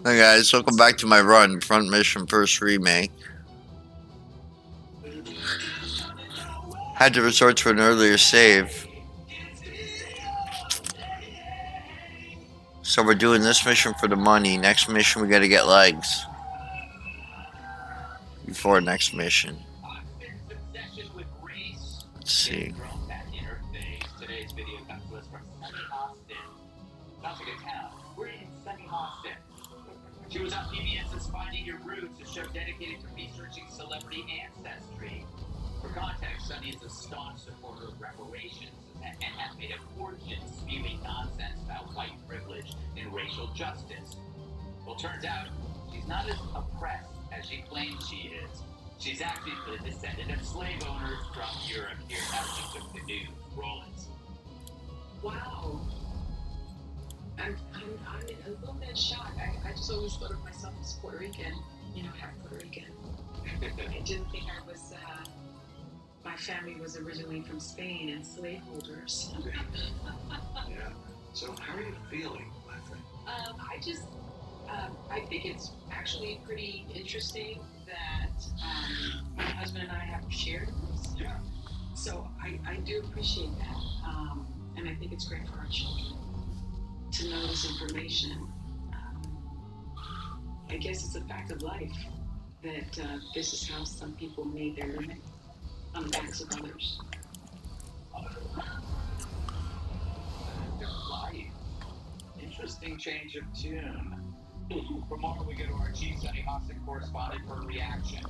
Hey guys, welcome back to my run. Front mission, first remake. Had to resort to an earlier save. So we're doing this mission for the money. Next mission, we gotta get legs. Before next mission. Let's see. She was on PBS's Finding Your Roots, a show dedicated to researching celebrity ancestry. For context, Sunny is a staunch supporter of reparations and has made a fortune spewing nonsense about white privilege and racial justice. Well, turns out she's not as oppressed as she claims she is. She's actually the descendant of slave owners from Europe. Here's how she took the news. Roll it. Wow. I'm a little bit shocked. I just always thought of myself as Puerto Rican, half Puerto Rican. I didn't think I was, my family was originally from Spain and slaveholders. Yeah. So how are you feeling, my friend? I think it's actually pretty interesting that my husband and I have shared this. Yeah. So I do appreciate that. And I think it's great for our children to know this information. I guess it's a fact of life that this is how some people made their living on the backs of others. Life. Interesting change of tune. From more, we go to our chief Sunny Hostin correspondent for a reaction.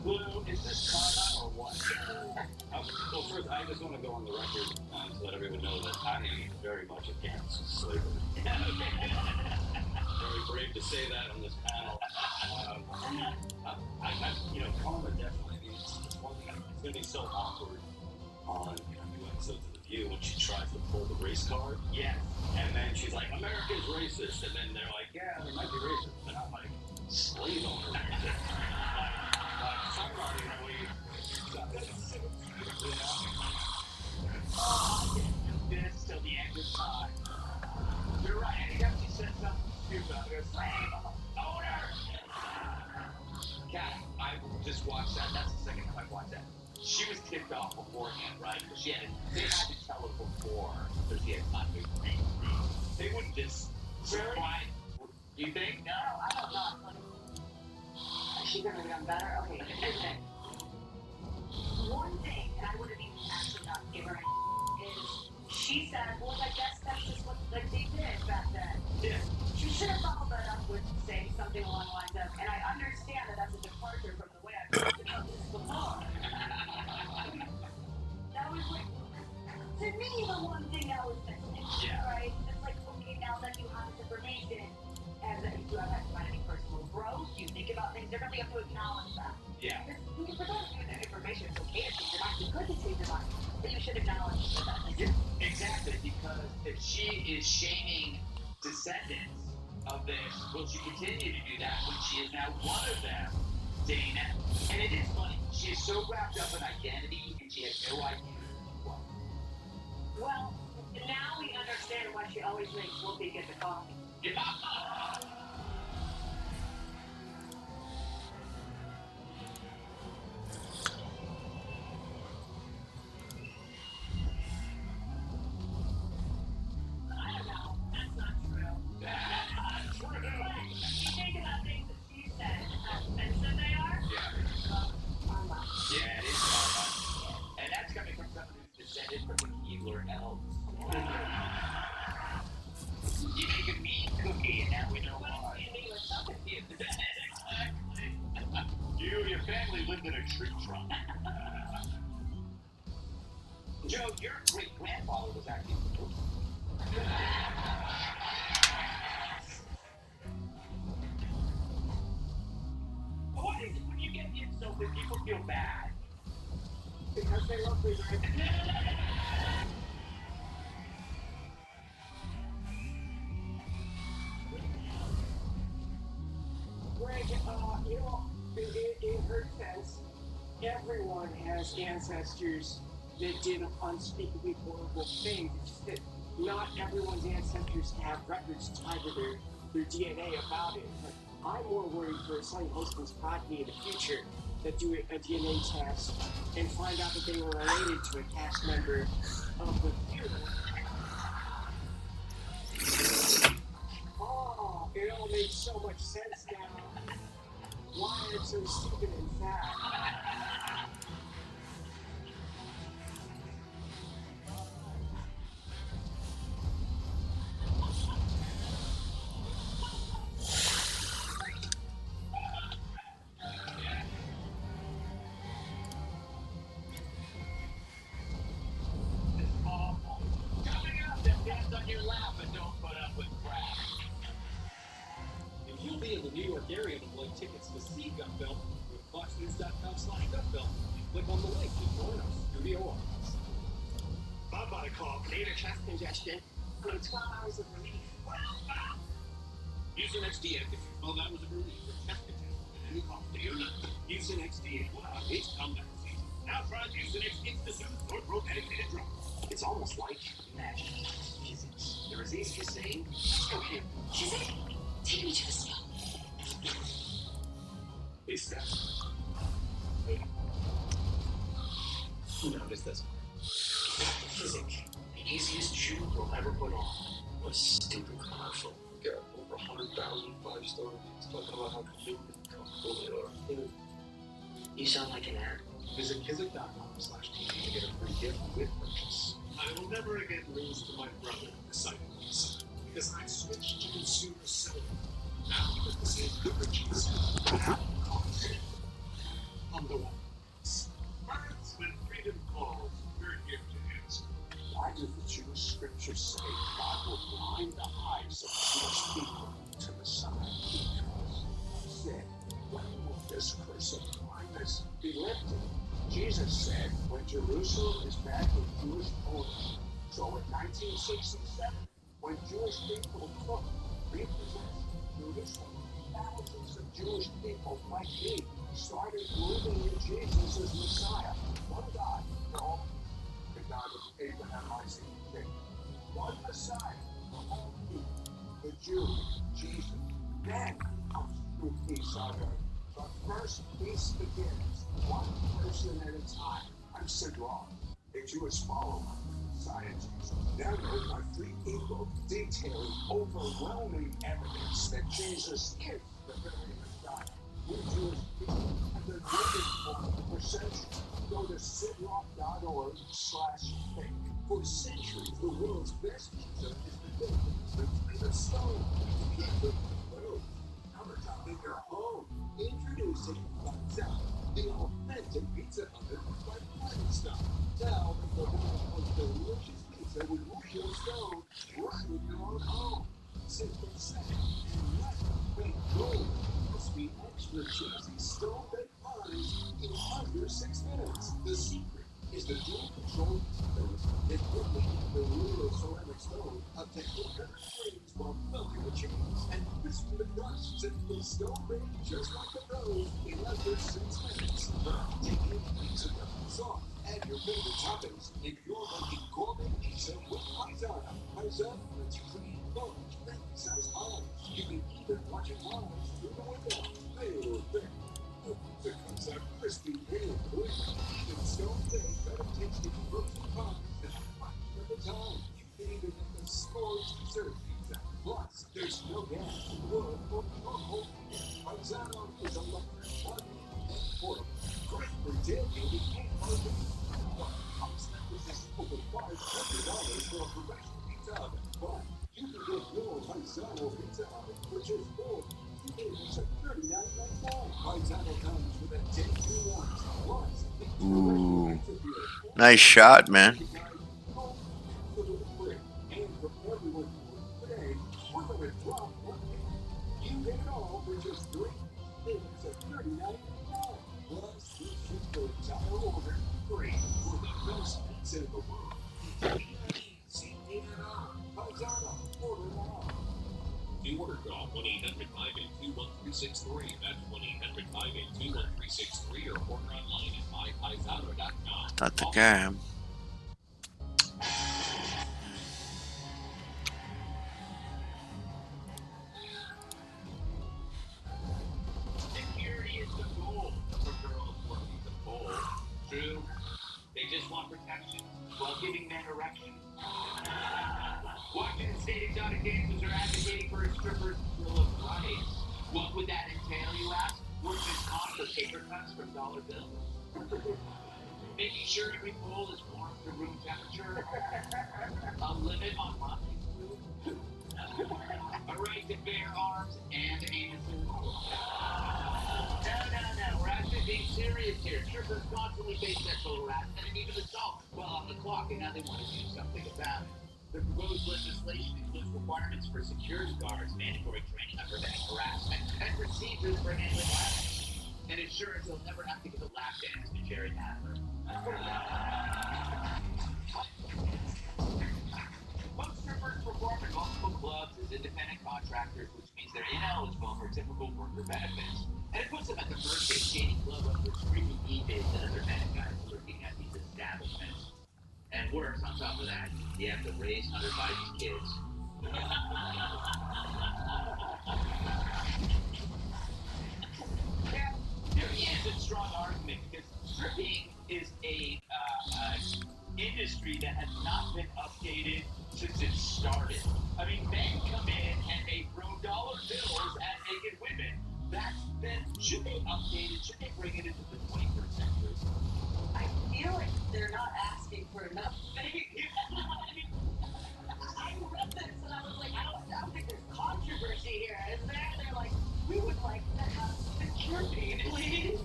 Blue, is this karma or what? Well, first, I just want to go on the record to let everyone know that I am very much against slavery. Very brave to say that on this panel. Karma definitely means it's one thing. It's going to be so awkward on new episodes of The View when she tries to pull the race card. Yeah. And then she's like, America's racist. And then they're like, yeah, they might be racist. But not like slave owner racist. This till the end of time. You're right. Anytime she said something stupid, I'm going to slave owner. Kat, I just watched that. That's the second time I watched that. She was tipped off beforehand, right? Because they had to tell her before that she had not been green. They wouldn't just surprise. You think? No, I don't know. Is she gonna become better? Okay. One thing, and I would have even actually not given her is she said, well, I guess that's just what they did back then. Yeah. She should have followed that up with saying something along the lines of, and I understand that that's a departure from the way I've talked about this before. That was like, to me, the one thing that was missing. Yeah. Right? It's like, okay, now that you have this information, and that you have had any personal growth, you think about things differently, you have to acknowledge that. Yeah. Because for those of you that information, it's okay to change your mind, it's good to change your mind, but you should acknowledge that. Yeah, exactly, because if she is shaming descendants of this, will she continue to do that when she is now one of them, Dana? And it is funny, she is so wrapped up in identity, and she has no idea what. Well, now we understand why she always makes Whoopi get the coffee. Yeah. I don't know. That's not true. You think about things that she said and how offensive they are? Karma. Yeah, it is karma. And that's coming from someone who's descended from the Keebler elves. You make a mean cookie, and now we know why. Exactly. You and your family lived in a tree trunk. Joe, your great grandfather was actually. Why is it when you get insulted, people feel bad? Because they love me, right? Greg, in her sense, everyone has ancestors that did unspeakably horrible things. It's just that not everyone's ancestors have records tied to their DNA about it. But I'm more worried for some husband's progeny in the future that do a DNA test and find out that they were related to a cast member of the funeral. Oh, it all makes so much sense now. Why it's so stupid and sad. It's awful. Coming up, that dance on your lap and don't put up with crap. If you'll be in the New York area to play tickets to see Gutfeld, go to foxnews.com/Gutfeld and click on the link to join our studio audience. Bob got a call. Need a chest congestion. Need 12 hours of relief. Use an XD if you 12 hours of relief for chest congestion and any cough. Do you not? Use an XD. Wow, it's comeback season. Now try Mucinex Institute or Pro Medicated Drug. It's almost like magic. Physics. They're as easy as saying, okay, physics. Take me to the spot. Hey, Steph. Wait. Who noticed this? Physics. The easiest shoe you'll ever put on. What a stupid commercial. Got over 100,000 five-star reviews talking about how convenient and comfortable they are. You sound like an ad. Visit kizik.com/TV to get a free gift with purchase. I will never again lose to my brother at the sight of this, because I switched to consumer silver. Now you get the same beverages without cost. On the one. Birds, when freedom calls, we're here to answer. Why does the Jewish scripture say God will blind the eyes of Jewish people to the Messiah? Because said, when will this curse of blindness be lifted? Jesus said, when Jerusalem is back in Jewish ownership. So in 1967, when Jewish people took repossessed Jerusalem, thousands of Jewish people like me started believing in Jesus as Messiah. One God for all, the God of Abraham, Isaac, and Jacob. One Messiah for all people, the Jew, Jesus. Then comes true peace on earth. But first, peace begins, one person at a time. I'm Sid Roth, a Jewish follower of Messiah Jesus. Download my free ebook detailing overwhelming evidence that Jesus is the very Messiah. We Jewish people have been waiting for centuries. Go to sidroth.org/faith. For centuries, the world's best pizza has been built with the stone. Keep the food. Countertop in your home. Introducing Wanzers, the authentic pizza oven by Flamestone. Now make the world's most delicious pizza with real stone right in your own home. Simple set and let it go. Crispy, extra cheesy stone-baked pies in under 6 minutes. The secret is the dual control stove that will make the real ceramic stone up to 800 degrees while melting the cheese and crispy the crusts and the stone baked just like the pros in under 6 minutes. Take your pizza sauce, add your favorite toppings, if you're making gourmet pizza with paisana. Paisana lets you create large, family-sized pies. You can even watch it live through the window. Real thick. Pizza comes out crispy and quick. Even stone-baked, better-tasting frozen pies and a fraction of the time. You can even make a s'mores dessert pizza. Plus, there's no gas, wood, or charcoal. Paisana is electric, lightweight, and portable. Great for tailgating and barbecue. This is over $500 for a professional pizza oven. But you can get your Paisano pizza oven for just $4. $39.99. Paisano comes with a 10-2-1. Plus, Ooh, nice shot, man. For just 3, it's a $39 plus free ship the entire order free for the best pizza in the world. Paisano, order now. To order, call 1-800-582-1363. That's 1-800-582-1363 or order online at mypaisano.com. That's the game. Security is the goal for girls working the pole. True, they just want protection while giving men erection. Washington State exotic dancers are advocating for a stripper's bill of rights. What would that entail, you ask? Workman's comp for paper cuts from dollar bills. Making sure every pole is warm to room temperature. A limit on mopping fluid. A right to bear arms and anuses. No. We're actually being serious here. Strippers constantly face sexual harassment and even assault while on the clock, and now they want to do something about it. The proposed legislation includes requirements for security guards, mandatory training on preventing harassment, and procedures for handling violence. And insurance will never have to give a lap dance to Jerry Nadler. Most strippers perform in multiple clubs as independent contractors, which means they're ineligible for typical worker benefits. And it puts them at the mercy of shady club owners, creepy DJs, and other bad guys lurking at these establishments. And worse, on top of that, you have to raise Hunter Biden's kids. There is a strong argument because stripping is a industry that has not been updated since it started. I mean, men come in and they throw dollar bills at naked women. Should they update it? Should they bring it into the 21st century? I feel like they're not asking for enough. I read this and I was like, I don't think there's controversy here, is there? They're like, we would like to have security, please.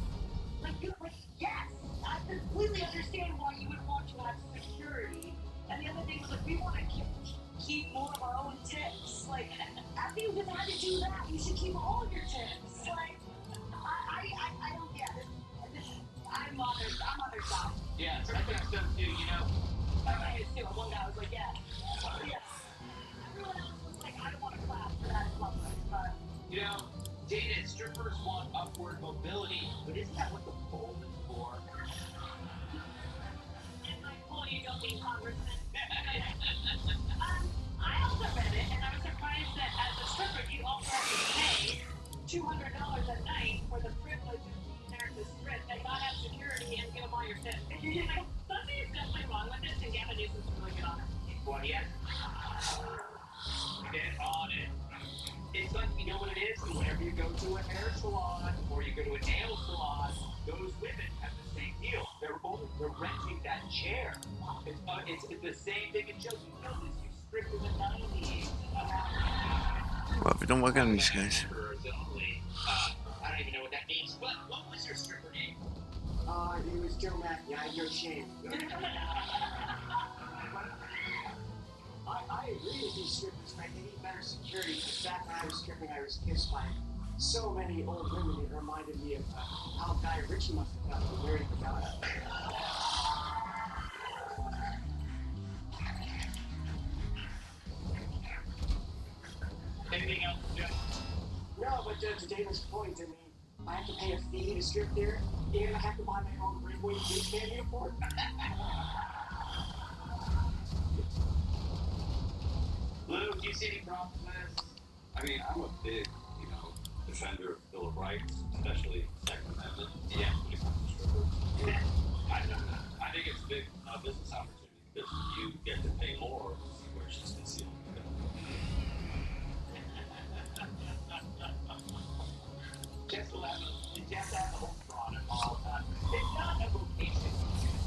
Yes, I completely understand why you would want to have security. And the other thing was like, we want to keep more of our own tips. Like, after you decide to do that, you should keep all of your tips. Like, I don't get it. I'm on their side. Yeah, I think so too, you know. I did too. One guy was like, yeah. Everyone else was like, I don't want to clap for that lovely, but... You know, Dana, strippers want upward mobility, but isn't that what the pole is for? And by pole, you don't mean congressman. I also read it, and I was surprised that as a stripper, you also have to pay $200 a night for the privilege of being there to strip and not have security and give them all your tips. Something is definitely wrong with this, and Gavin Newsom's really good on it. Well, yes. Get on it. It's like, you know what it is? Whenever you go to a hair salon or you go to a nail salon, those women have the same deal. They're renting that chair. It's the same thing in shows. You know this. You stripped in the 90s. Well, we don't work on these guys. I don't even know what that means. But what was your stripper name? It was Joe Mackey. I had no shame. I agree with these strippers, right? They need better security. Because back when I was stripping, I was kissed by so many old women. It reminded me of how Guy Ritchie must have felt when married the guy. Anything else, Joe? No, but to Dana's point, I mean, I have to pay a fee to strip there, and I have to buy my own breakaway beach band uniform. Lou, do you see any problems with this? I mean, I'm a big, defender of Bill of Rights, especially Second Amendment. Yeah. When it comes to strippers. I think it's a big business opportunity because you get to pay more to see where she's concealed. Just to have the whole fraud and all that. It's not a vocation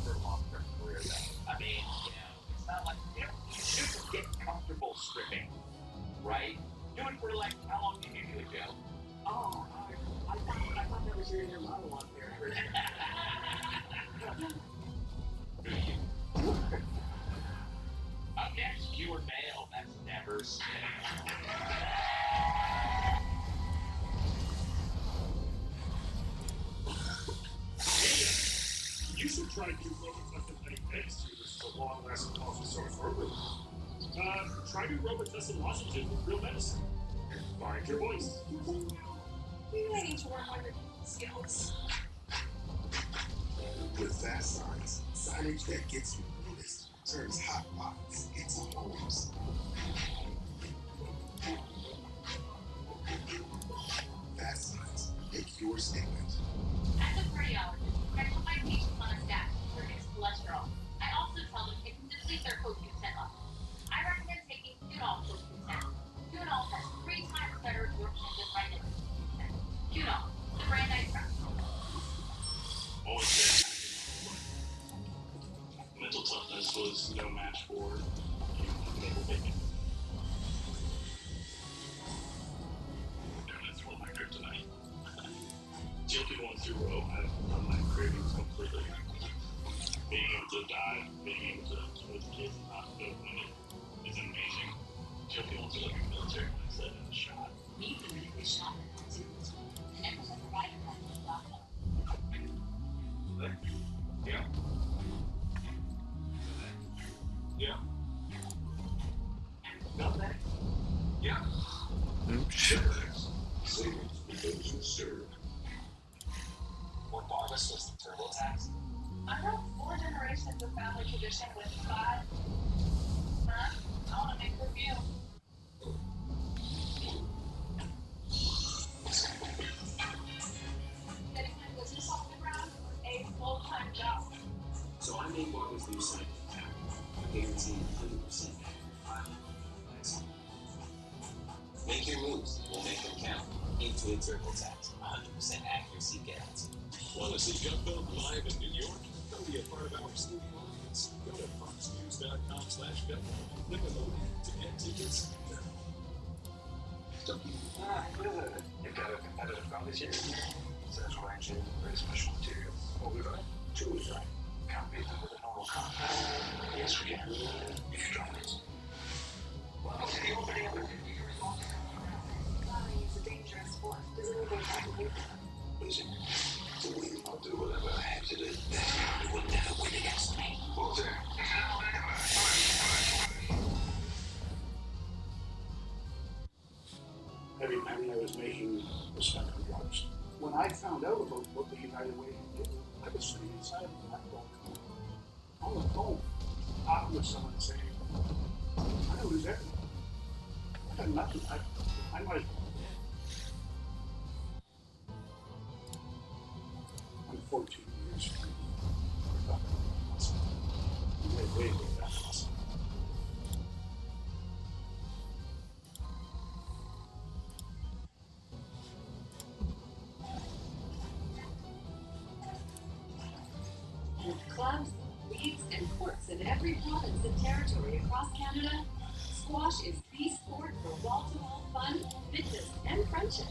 for a long-term career, though. I mean, it's not like, you shouldn't get comfortable stripping, right? Do it for, like, how long did you do it, Joe? Oh, I thought that was your inner monologue there. Up next, viewer mail. That's never said. You should try new Robitussin honey eggs to use for long-lasting cough and sore throat relief. Try new Robitussin lozenges with real medicine. Find your voice. You may need to work on your skills. With fast signs, signage that gets you noticed turns hot box into homes. Fast signs make your statement. As a cardiologist, I put my patients on a statin to reduce cholesterol. I also tell them it can deplete their CoQ10 level. I recommend taking Qunol CoQ10. Qunol has 3 times better absorption than regular CoQ10. Qunol, the brand I trust. Always there. Mental toughness was no match for that's one of my kryptonite. GLP-1 zero have done my cravings completely. Being able to dive, being able to with the kids and not go in it is amazing. GLP-1's are like a military mindset and a shot. We immediately shop at Wanzers. And was a provider that was welcome. Yeah. Yeah. Not that. Yeah. FedEx. Savings for those who serve. What bought us was the TurboTax? I have 4 generations of family tradition with 5. I want to make a review. Getting my business off the ground was a full-time job. So I made what was new site. I guarantee 100%. Make your moves. We'll make them count. Intuit TurboTax. 100% accuracy guarantee. Want to see Gutfeld live in New York? Come be a part of our studio audience. Go to foxnews.com/Gutfeld and click on the link to get tickets now. You've got a competitive college here. Says ranging very special materials. Oh, we got 2 is right. Can't beat them with a normal car. Yes, we can. If you try this. Welcome to the opening of the Flying is a dangerous sport. Does anything happen to you? Listen, to win, I'll do whatever I have to do. You will never win against me. Walter. Every penny I was making was spent on drugs. When I found out about what the United Way did, I was sitting inside of that boat on the phone, talking with someone saying, I don't lose everything. I got nothing. I might as well. I'm 14 years from way back. With clubs, leagues, and courts in every province and territory across Canada, squash is the sport for wall-to-wall fun, fitness, and friendship.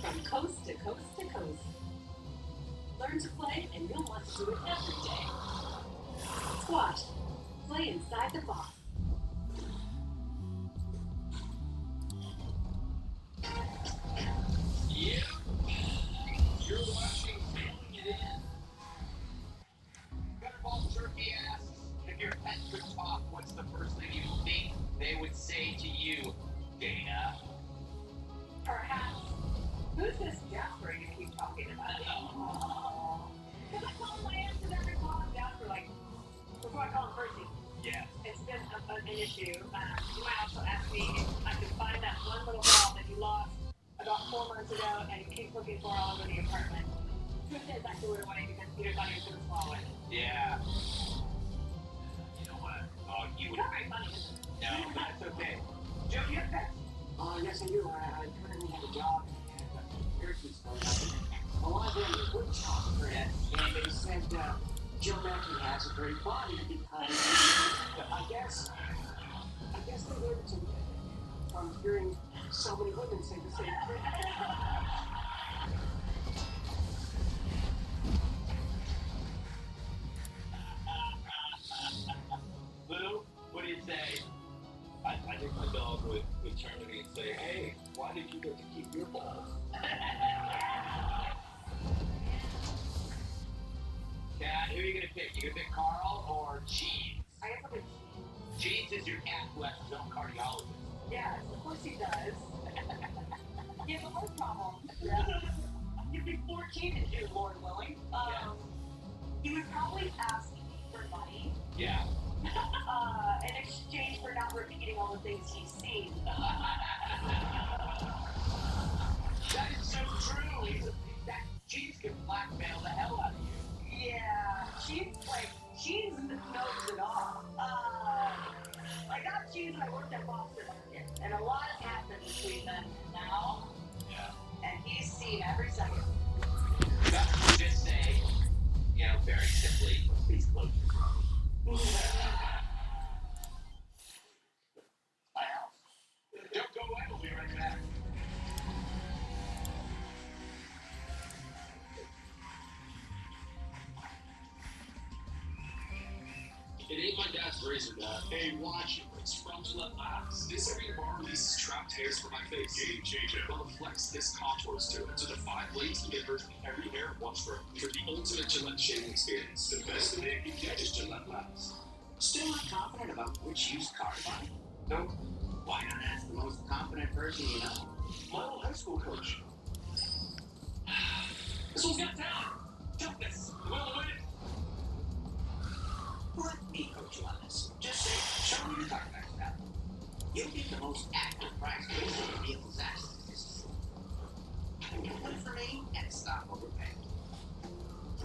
From coast to coast to coast. Learn to play, and you'll want to do it every day. Squash. Play inside the box. Yeah. You're watching Filling It In. Gutterball Turkey asks, if your pet could talk, what's the first thing you think they would say to you, Dana? Perhaps. Who's this Jasper you keep talking about? Because I call him my answer every call him Jasper, like, before I call him Percy. Yeah. It's been an issue. You might also ask me if I could find that one little ball that you lost about 4 months ago and you keep looking for all over the apartment. Truth is, I threw it away because Peter thought he was going to swallow it. Yeah. You know what? Oh, you would. Not very funny, is it? No, that's okay. Joe, you have pets? Yes, I do. I currently have a job and Pearson's going up. I want to bring a wood chopper in, and they said Joe Mackey has a great body because I guess they learned to from hearing so many women say the same thing. Lou, what do you say? I think my dog would turn to me and say, hey, why did you get to keep your balls? Cat, who are you gonna pick? You gonna pick Carl or Cheese? I guess I'll be. Cheese is your cat who has his own cardiologist. Yes, of course he does. He has a heart problem. He'd be 14 and do, Lord willing. He would probably ask me for money. Yeah. In exchange for not repeating all the things he's seen. That is so true. That Cheese can blackmail the hell out of you. Yeah, Cheese knows it all. I got Cheese and I worked at Boston Market, and a lot has happened between then and now. Yeah. And he's seen every second. That would just say, very simply, please close your throat. My house. Don't go away, we'll be right back. It ain't my dad's razor, Dad. Hey, watch it. It's from Gillette Labs. This area bar releases trapped hairs from my face. Game changer. They'll flex this contours to it. So the 5 blades can get rid of every hair in one stroke. For the ultimate Gillette shaving experience. The best the man can get is Gillette Labs. Still not confident about which used car to buy? Nope. Why not ask the most confident person you know? My old high school coach. This one's got talent. Toughness. Well, win it. Let me coach you on this. Just say, show me your Carfax app. You'll get the most accurate price based on the vehicle's assets. Look for me and stop overpaying.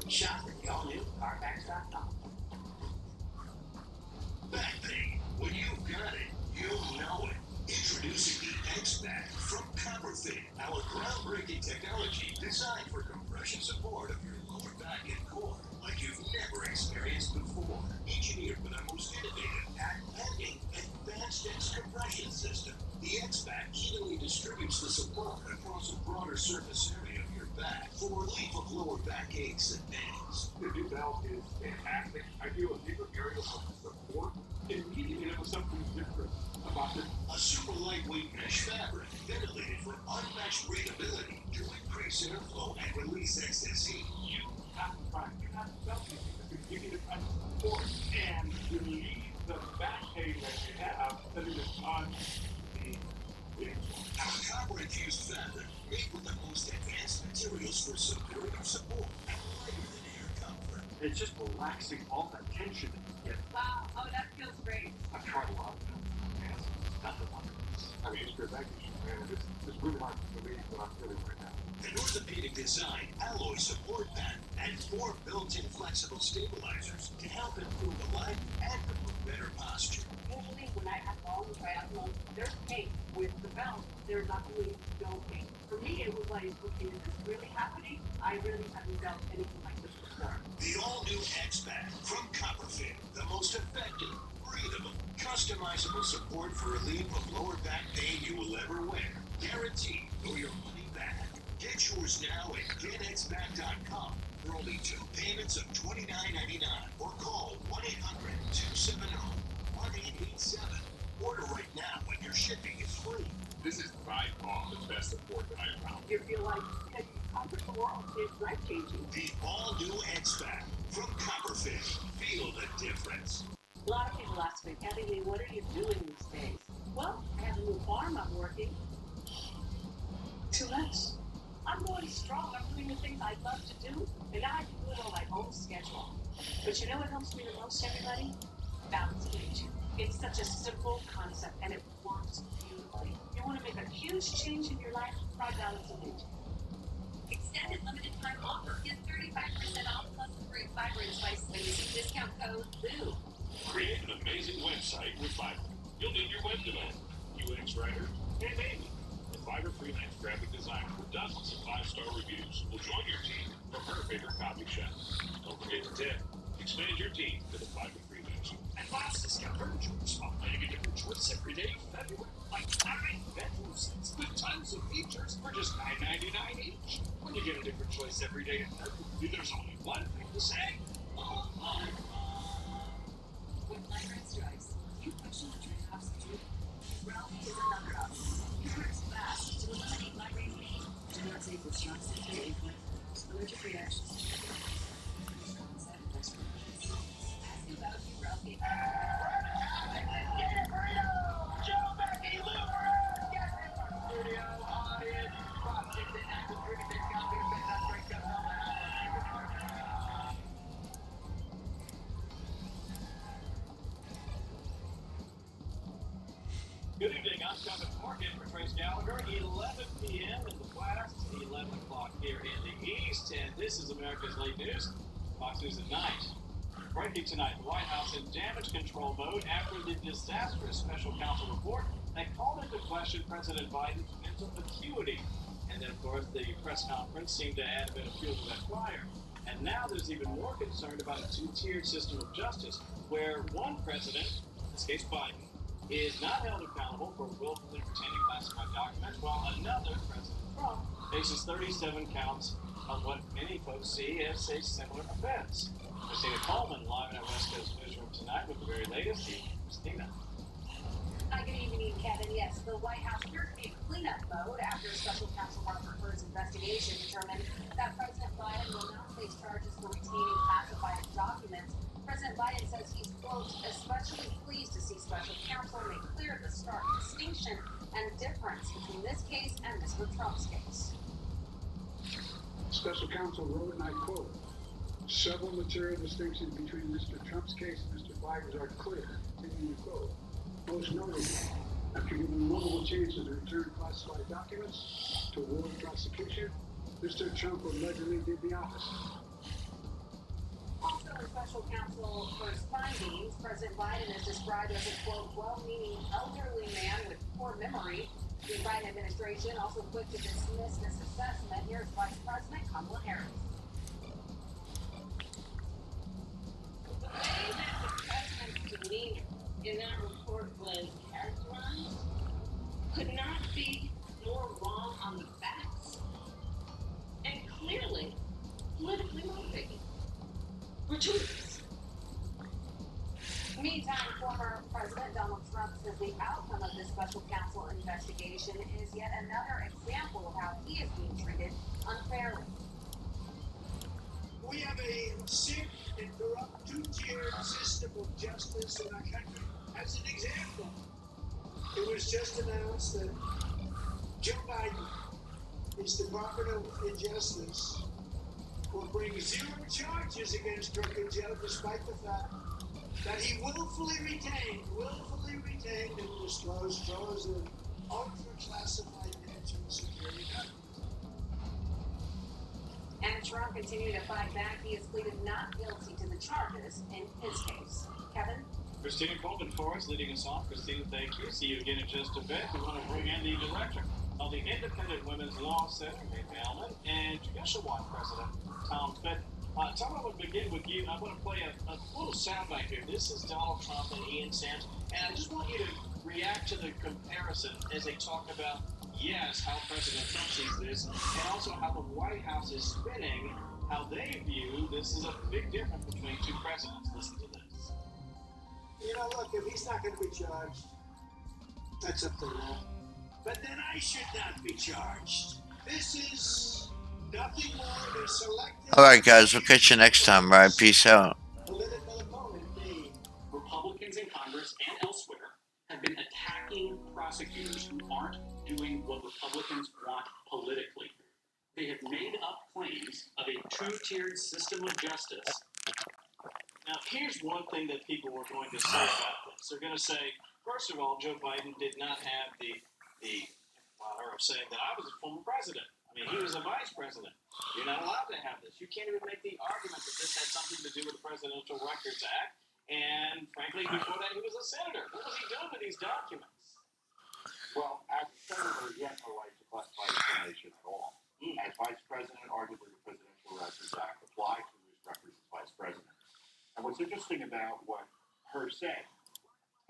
Shop at the all-new Carfax.com. Back pain. When you've got it, you'll know it. Introducing the X-Back from Copperfit, our groundbreaking technology designed for compression support of your lower back and core, like you've never experienced before. Engineered with our most innovative, patent-pending, advanced X compression system, the X-Back evenly distributes the support across a broader surface area of your back for relief of lower back aches and pains. The new belt is fantastic. I feel a deeper area of support. Immediately there was something different about it. A super lightweight mesh fabric, ventilated for unmatched breathability to increase airflow and release excess heat. You have to try it. You have to felt it because it give you the kind of support and relieve the back pain that you have that it is on the Our copper-infused fabric, made with the most advanced materials for superior support and lighter than air comfort. It's just relaxing all that tension that you get. Wow, oh, that feels great. I've tried a lot of them. It's nothing like this. I mean, it's good baggage, and it's really hard to believe what I'm feeling right now. An orthopedic design, alloy support pad, and 4 built-in flexible stabilizers to help improve the life and promote better posture. Usually when I have long triathlons, there's pain. With the belt, there's not really no pain. For me, it was like, okay, is this really happening? I really haven't felt anything like this before. The all-new X-Back from Copperfit, the most effective, breathable, customizable support for relief of lower back pain you will ever wear. Guaranteed or your money back. Get yours now at getxback.com for only 2 payments of $29.99 or call 1-800-270-1887. Order right now when your shipping is free. This is by far the best support that I've found. You feel like you conquered the world. It's life-changing. The all-new X-Back from Copperfit. Feel the difference. A lot of people ask me, Kathy Lee, what are you doing these days? Well, I have a new farm I'm working. Too much. I'm going strong. I'm doing the things I love to do, and now I can do it on my own schedule. But you know what helps me the most, everybody? Balance nature. It's such a simple concept, and it works beautifully. You want to make a huge change in your life? Try Balance nature. Extended limited time offer. Get 35% off plus the free fiber and spice when using discount code BOO. Create an amazing website with Fiverr. You'll need your web developer, UX writer, and maybe a Fiverr freelance graphic designer with dozens of 5-star reviews will join your team from her favorite coffee shop. Don't forget to tip. Expand your team to the Fiverr freelancer. Advanced discount furniture spotlighting a different choice every day of February. Like 9 bedroom sets with tons of features for just $9.99 each. When you get a different choice every day in February, there's only one thing to say. Oh, my. With Library Stripes, you question the trade substitute. Ralph is another option. He works fast to eliminate library pain. Do not take with strong sensory input. Allergic reactions. This concept. Good evening, I'm Kevin Morgan for Trace Gallagher. 11 p.m. in the West, 11 o'clock here in the East, and this is America's Late News, Fox News at Night. Breaking tonight, the White House in damage control mode after the disastrous special counsel report that called into question President Biden's mental acuity. And then, of course, the press conference seemed to add a bit of fuel to that fire. And now there's even more concern about a two-tiered system of justice where one president, in this case Biden, is not held accountable for willfully retaining classified documents, while another, President Trump, faces 37 counts of what many folks see as a similar offense. Christina Coleman live in our West Coast newsroom tonight with the very latest. Christina. Hi, good evening, Kevin. Yes, the White House appears to be in cleanup mode after special counsel Robert Hur's investigation determined that President Biden will not face charges for retaining classified documents. President Biden says he's, quote, especially pleased to see special counsel make clear the stark distinction and difference between this case and Mr. Trump's case. Special counsel wrote, and I quote, several material distinctions between Mr. Trump's case and Mr. Biden's are clear. Continuing to quote. Most notably, after giving multiple chances to return classified documents to avoid prosecution, Mr. Trump allegedly did the opposite. Also, in special counsel first findings, President Biden is described as a, quote, well-meaning elderly man with poor memory. The Biden administration also quick to dismiss this assessment. Here's Vice President Kamala Harris. The way that the president's demeanor in that report was characterized could not be more wrong on the facts and clearly politically motivated. Gratuitous. Meantime, former President Donald Trump says the outcome of this special counsel investigation is yet another example of how he is being treated unfairly. We have a sick and corrupt two-tiered system of justice in our country. As an example, it was just announced that Joe Biden, his Department of Justice, will bring 0 charges against Crooked Joe, despite the fact that he willfully retained and disclosed those of ultra-classified national security documents. And Trump continued to fight back. He has pleaded not guilty to the charges in his case. Kevin? Christina Coleman for us, leading us off. Christina, thank you. See you again in just a bit. We want to bring in the director of the Independent Women's Law Center, Nathan Elman, and Judicial Watch President Tom Smith. Tom, I want to begin with you. I want to play a little soundbite here. This is Donald Trump and Ian Sams, and I just want you to react to the comparison as they talk about, yes, how President Trump sees this, and also how the White House is spinning, how they view this is a big difference between two presidents. Listen to this. You know, look, if he's not going to be charged, that's up to him. But then I should not be charged. This is nothing more than selective. All right, guys. We'll catch you next time. All right. Peace out. Political opponent, me. Republicans in Congress and elsewhere have been attacking prosecutors who aren't doing what Republicans want politically. They have made up claims of a two-tiered system of justice. Now, here's one thing that people were going to say about this. They're going to say, first of all, Joe Biden did not have the honor of saying that I was a former president. I mean, he was a vice president. You're not allowed to have this. You can't even make the argument that this had something to do with the Presidential Records Act. And frankly, before that, he was a senator. What was he doing with these documents? Well, as a senator, he had no right to classify information at all. As vice president, arguably the Presidential Records Act applied to his records as vice president. And what's interesting about what Hur said,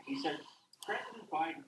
he said President Biden